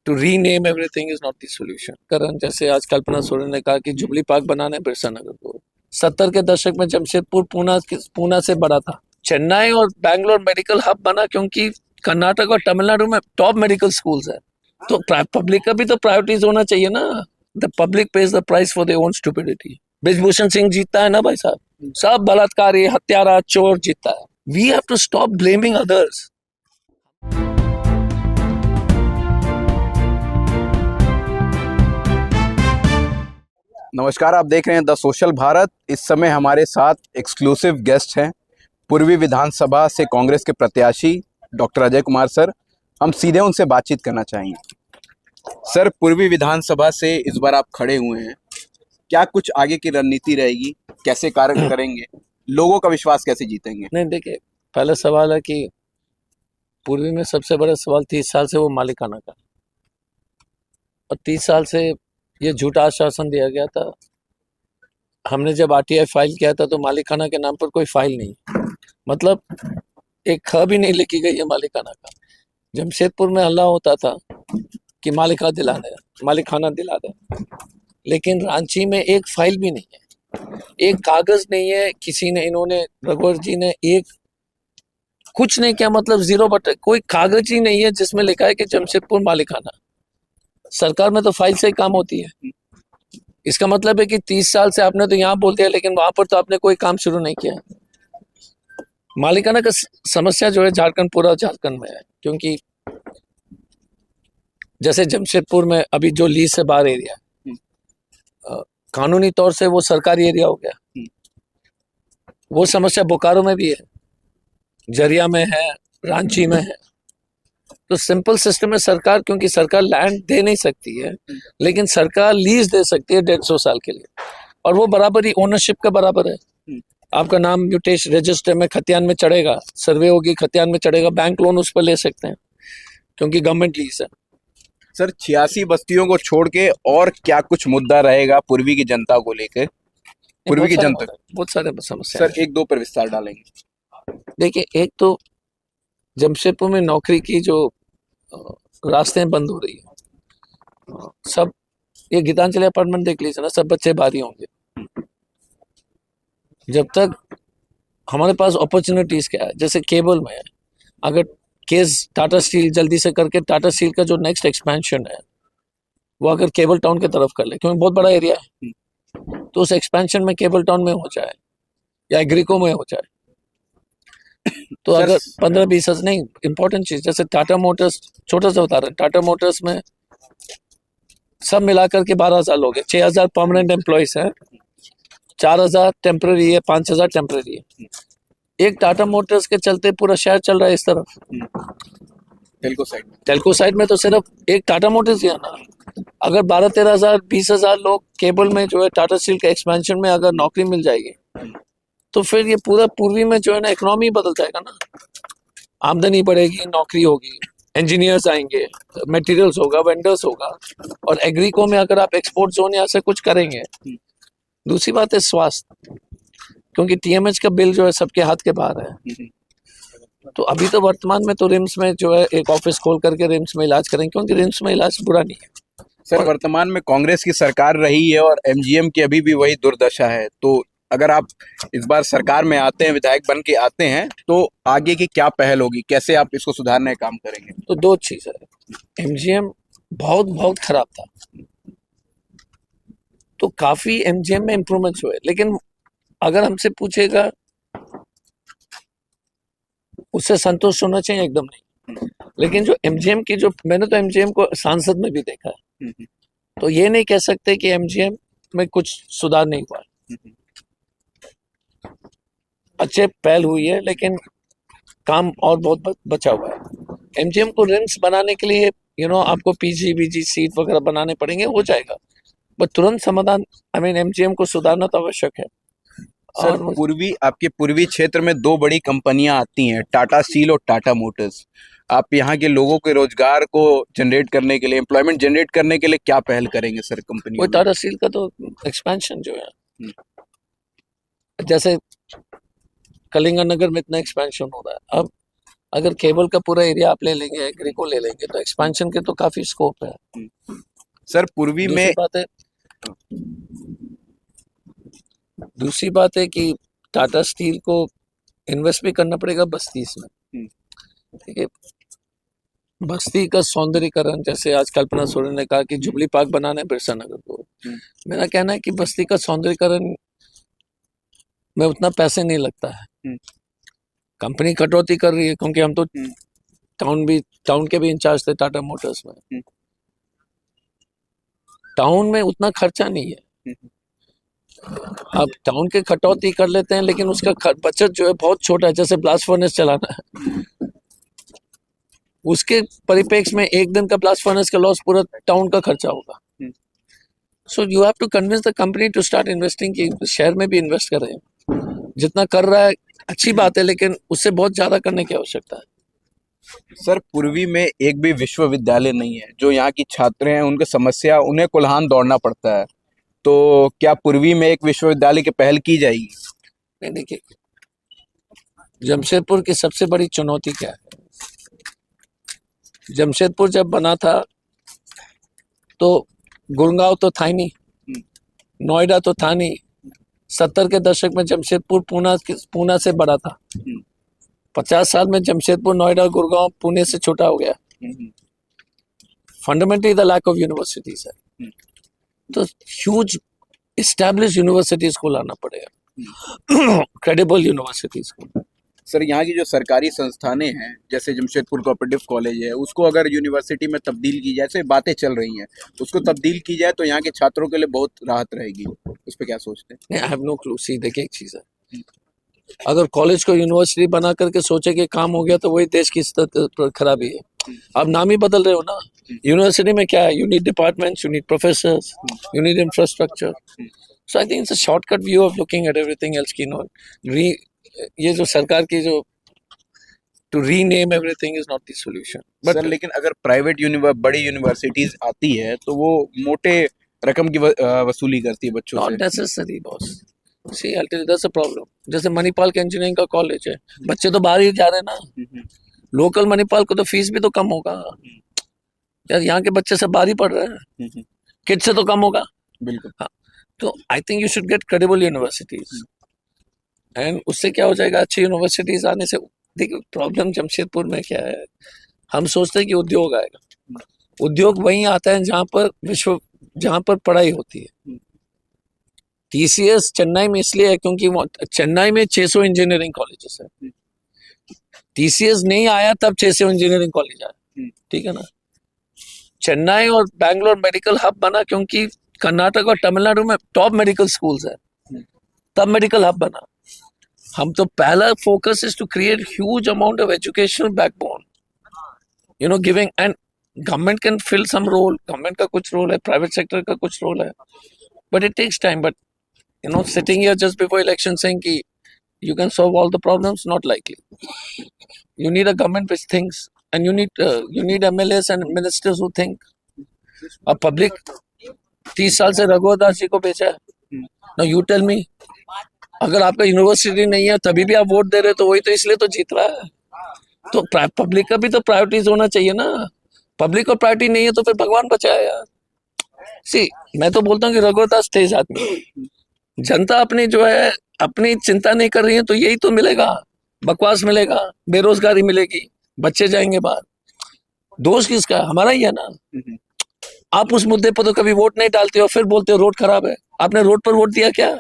To rename everything is not the solution. कारण जैसे आज कल्पना सोरेन ने कहा कि जुबली पार्क बनाना है बिरसा नगर को, 70 के दशक में जमशेदपुर पूना से बड़ा था। चेन्नई और बैंगलोर मेडिकल हब बना क्योंकि कर्नाटक और तमिलनाडु में टॉप मेडिकल स्कूल्स है। तो पब्लिक का भी तो प्रायोरिटीज होना चाहिए ना। The public page the price for their own stupidity. Brijbhushan Singh जीतता है ना भाई साहब, सब बलात्कारी, हत्यारा, चोर जीतता है। We have to stop blaming others. नमस्कार, आप देख रहे हैं द सोशल भारत। इस समय हमारे साथ एक्सक्लूसिव गेस्ट हैं पूर्वी विधानसभा से कांग्रेस के प्रत्याशी डॉक्टर अजय कुमार सर। हम सीधे उनसे बातचीत करना चाहेंगे। सर, पूर्वी विधानसभा से इस बार आप खड़े हुए हैं, क्या कुछ आगे की रणनीति रहेगी, कैसे कार्य करेंगे, लोगों का विश्वास कैसे जीतेंगे? नहीं, देखिए, पहला सवाल है कि पूर्वी में सबसे बड़ा सवाल 30 साल से वो मालिकाना का, और 30 साल से ये झूठा आश्वासन दिया गया था। हमने जब आरटीआई फाइल किया था तो मालिकाना के नाम पर कोई फाइल नहीं, मतलब एक ख भी नहीं लिखी गई है मालिकाना का। जमशेदपुर में हल्ला होता था कि मालिकाना दिला दे, लेकिन रांची में एक फाइल भी नहीं है, एक कागज नहीं है। किसी ने, इन्होंने, रघुवर जी ने एक कुछ नहीं किया, मतलब जीरो बट कोई कागज ही नहीं है जिसमें लिखा है कि जमशेदपुर मालिकाना। सरकार में तो फाइल से ही काम होती है। इसका मतलब है कि 30 साल से आपने तो यहाँ बोल दिया, लेकिन वहां पर तो आपने कोई काम शुरू नहीं किया। मालिकाना का समस्या जो है झारखंड, पूरा झारखंड में है, क्योंकि जैसे जमशेदपुर में अभी जो लीज से बाहर एरिया है, कानूनी तौर से वो सरकारी एरिया हो गया। वो समस्या बोकारो में भी है, जरिया में है, रांची में है। तो सिंपल सिस्टम है, सरकार, क्योंकि सरकार लैंड दे नहीं सकती है, लेकिन सरकार लीज दे सकती है 150 साल के लिए, और वो बराबर ही ओनरशिप का बराबर है। आपका नाम म्यूटेश रजिस्टर में खतियान में चढ़ेगा, सर्वे होगी, खतियान में चढ़ेगा, बैंक लोन उस पर ले सकते हैं क्योंकि गवर्नमेंट लीज है। सर, 86 बस्तियों को छोड़ के और क्या कुछ मुद्दा रहेगा पूर्वी की जनता को लेकर? पूर्वी की जनता बहुत सारे समस्या। सर, एक दो पर विस्तार डालेंगे। देखिए, एक तो जमशेदपुर में नौकरी की जो रास्ते बंद हो रही है, सब ये गीतांजलि अपार्टमेंट देख लीजिए ना, सब बच्चे बाहरी होंगे। जब तक हमारे पास अपॉर्चुनिटीज क्या है, जैसे केबल में है, अगर केस टाटा स्टील जल्दी से करके टाटा स्टील का जो नेक्स्ट एक्सपेंशन है वो अगर केबल टाउन की तरफ कर ले, क्योंकि बहुत बड़ा एरिया है, तो उस एक्सपेंशन में केबल टाउन में हो जाए या एग्रीको में हो जाए, तो अगर 15-20 नहीं, इंपॉर्टेंट चीज, जैसे टाटा मोटर्स, छोटा सा बता रहे हैं, टाटा मोटर्स में सब मिलाकर के 12,000 लोग हैं, 6,000 परमानेंट एम्प्लॉयज हैं, 4,000 टेम्पररी है, 5,000 टेम्पररी है। एक टाटा मोटर्स के चलते पूरा शहर चल रहा है इस तरफ। टेल्को साइड में तो सिर्फ एक टाटा मोटर्स ही है ना। अगर 12-13,000 20,000 लोग केबल में जो है टाटा स्टील के एक्सपेंशन में अगर नौकरी मिल जाएगी, तो फिर ये पूरा पूर्वी में जो है ना इकोनॉमी बदल जाएगा ना। आमदनी बढ़ेगी, नौकरी होगी, इंजीनियर्स आएंगे, मटेरियल्स होगा, वेंडर्स होगा, और एग्रीको में अगर आप एक्सपोर्ट जोन यहाँ से कुछ करेंगे। दूसरी बात है स्वास्थ्य, क्योंकि टीएमएच का बिल जो है सबके हाथ के बाहर है। तो अभी तो वर्तमान में तो रिम्स में जो है एक ऑफिस खोल करके रिम्स में इलाज करेंगे, क्योंकि रिम्स में इलाज बुरा नहीं है। सर, वर्तमान में कांग्रेस की सरकार रही है और एमजीएम की अभी भी वही दुर्दशा है, तो अगर आप इस बार सरकार में आते हैं, विधायक बन के आते हैं, तो आगे की क्या पहल होगी, कैसे आप इसको सुधारने का काम करेंगे? तो दो चीज है, एमजीएम बहुत खराब था, तो काफी एमजीएम में इंप्रूवमेंट्स हुए, लेकिन अगर हमसे पूछेगा उससे संतोष होना चाहिए, एकदम नहीं। लेकिन जो एमजीएम की, जो मैंने तो एमजीएम को सांसद में भी देखा है, तो ये नहीं कह सकते कि एमजीएम में कुछ सुधार नहीं हुआ। अच्छे पहल हुई है, लेकिन काम और बहुत बचा हुआ है। एमजीएम को रिम्स बनाने के लिए आपको पीजी सीट वगैरह बनाने पड़ेंगे, हो जाएगा, बट तुरंत समाधान, एमजीएम को सुधारना तो आवश्यक है। सर, आपके पूर्वी क्षेत्र में दो बड़ी कंपनियां आती हैं, टाटा स्टील और टाटा मोटर्स। आप यहाँ के लोगों के रोजगार को जनरेट करने के लिए, एम्प्लॉयमेंट जनरेट करने के लिए क्या पहल करेंगे सर कंपनी? वो टाटा स्टील का तो एक्सपेंशन जो है, जैसे कलिंगा नगर में इतना एक्सपेंशन हो रहा है, अब अगर केबल का पूरा एरिया आप ले लेंगे, एग्री को ले लेंगे, तो एक्सपेंशन के तो काफी स्कोप है। सर पूर्वी में दूसरी बात है कि टाटा स्टील को इन्वेस्ट भी करना पड़ेगा बस्ती में। ठीक है, बस्ती का सौंदर्यीकरण, जैसे आज कल्पना सोरेन ने कहा कि जुबली पार्क बनाना है बिरसा नगर को, मेरा कहना है कि बस्ती का सौंदर्यीकरण में उतना पैसे नहीं लगता है। कंपनी कटौती कर रही है, क्योंकि हम तो टाउन के भी इंचार्ज थे टाटा मोटर्स में। टाउन में उतना खर्चा नहीं है। अब टाउन के कटौती कर लेते हैं, लेकिन उसका बचत जो है बहुत छोटा है। जैसे ब्लास्ट फर्नेस चलाना है, उसके परिप्रेक्ष्य में एक दिन का ब्लास्ट फर्नेस का लॉस पूरा टाउन का खर्चा होगा। So you have to convince the company to start investing, कि शहर में भी इन्वेस्ट कर रहे हैं। जितना कर रहा है अच्छी बात है, लेकिन उससे बहुत ज्यादा करने की आवश्यकता है। सर पूर्वी में एक भी विश्वविद्यालय नहीं है। जो यहाँ की छात्र हैं उनकी समस्या, उन्हें कोल्हान दौड़ना पड़ता है। तो क्या पूर्वी में एक विश्वविद्यालय की पहल की जाएगी? नहीं, देखिए, जमशेदपुर की सबसे बड़ी चुनौती क्या है? जमशेदपुर जब बना था तो गुड़गांव तो था ही नहीं, नोएडा तो था नहीं। 70 के दशक में जमशेदपुर पूना से बड़ा था। 50 साल में जमशेदपुर, नोएडा, गुड़गांव पुणे से छोटा हो गया। Fundamentally the lack of universities है। तो ह्यूज एस्टैब्लिश यूनिवर्सिटीज को लाना पड़ेगा, क्रेडिबल यूनिवर्सिटीज को। सर यहाँ की जो सरकारी संस्थानें हैं, जैसे जमशेदपुर कोऑपरेटिव कॉलेज है, उसको अगर यूनिवर्सिटी में तब्दील की जाए, जैसे बातें चल रही हैं, उसको तब्दील की जाए तो यहाँ के छात्रों के लिए बहुत राहत रहेगी। उस पर क्या सोचते हैं? I have no clue. See, देखिए, एक चीज है, अगर कॉलेज को यूनिवर्सिटी बना करके सोचे कि काम हो गया, तो वही देश की खराबी है। आप नाम ही बदल रहे हो ना। यूनिवर्सिटी में क्या है? You need departments, you need professors, you need infrastructure. So I think it's a shortcut view of looking at everything else की नो। ये जो सरकार की जो to rename everything is not the solution. Sir लेकिन अगर प्राइवेट बड़ी यूनिवर्सिटीज आती है तो वो मोटे रकम की वसूली करती है बच्चों से। Not necessary boss. See, I'll tell you, that's a problem. जैसे मणिपाल के इंजीनियरिंग का कॉलेज है, बच्चे तो बाहर ही जा रहे हैं ना। लोकल मणिपाल को तो फीस भी तो कम होगा यार। यहाँ के बच्चे सब बाहर ही पढ़ रहे हैं, किड से तो कम होगा। बिल्कुल। हाँ, तो I think you should get credible universities, and उससे क्या हो जाएगा, अच्छी यूनिवर्सिटीज आने से। देखिए, प्रॉब्लम जमशेदपुर में क्या है, हम सोचते हैं कि उद्योग आएगा। उद्योग वहीं आता है जहाँ पर पढ़ाई होती है। TCS चेन्नई में इसलिए है क्योंकि चेन्नई में 600 इंजीनियरिंग कॉलेजेस है। TCS नहीं आया तब 600 इंजीनियरिंग कॉलेज आया, ठीक है ना। चेन्नई और बैंगलोर मेडिकल हब बना क्योंकि कर्नाटक और तमिलनाडु में टॉप मेडिकल स्कूल्स है, तब मेडिकल हब बना। हम तो पहला focus is to create huge amount of educational backbone, you know, giving, and government can fill some role. Government का कुछ रोल है, प्राइवेट सेक्टर का कुछ रोल है, but it takes time. But you know, sitting here just before election saying ki you can solve all the problems, not likely. You need a government which thinks, and you need MLAs and ministers who think. A public 30 साल से रघुवर दास जी को बेचा है। Now you tell me, अगर आपका university नहीं है तभी भी आप वोट दे रहे, तो वही तो इसलिए तो जीत रहा है। तो पब्लिक का भी तो प्रायोरिटीज होना चाहिए ना। पब्लिक को प्रायोरिटी नहीं है तो फिर भगवान बचाए यार। सी, मैं तो बोलता हूँ कि रघुवर दास तेज आदमी। जनता अपनी जो है अपनी चिंता नहीं कर रही है, तो यही तो मिलेगा, बकवास मिलेगा, बेरोजगारी मिलेगी, बच्चे जाएंगे बाहर। दोष किसका है? हमारा ही है ना। आप उस मुद्दे पर तो कभी वोट नहीं डालते हो, फिर बोलते हो रोड खराब है। आपने रोड पर वोट दिया क्या?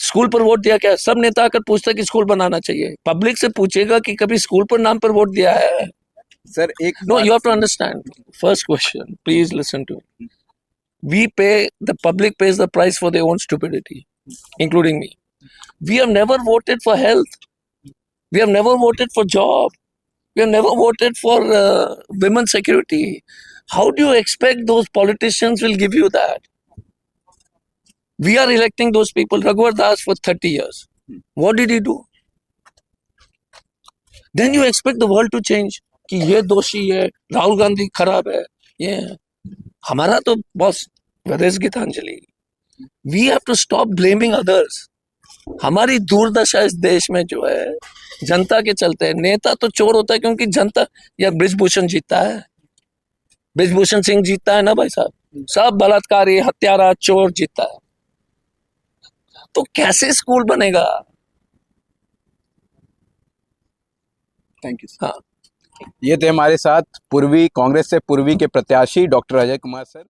स्कूल पर वोट दिया क्या? सब नेता आकर पूछता है कि स्कूल बनाना चाहिए। पब्लिक से पूछेगा कि कभी स्कूल पर नाम पर वोट दिया है? सर एक no, you have to understand. First question, please listen to me. The public pays the price for their own stupidity, including me. We have never voted for health. We have never voted for job. We have never voted for women's security. How do you expect those politicians will give you that? We are electing those people. Raghuvar Das for 30 years. What did he do? Then you expect the world to change. कि ये दोषी है, राहुल गांधी खराब है, ये हमारा तो boss Varesh Geetanjali. We have to stop blaming others. हमारी दुर्दशा इस देश में जो है जनता के चलते है। नेता तो चोर होता है क्योंकि जनता, या ब्रिजभूषण जीतता है, ब्रिजभूषण सिंह जीतता है ना भाई साहब, सब बलात्कारी हत्यारा चोर जीतता है, तो कैसे स्कूल बनेगा? Thank you. हाँ। ये थे हमारे साथ पूर्वी कांग्रेस से पूर्वी के प्रत्याशी डॉक्टर अजय कुमार सर।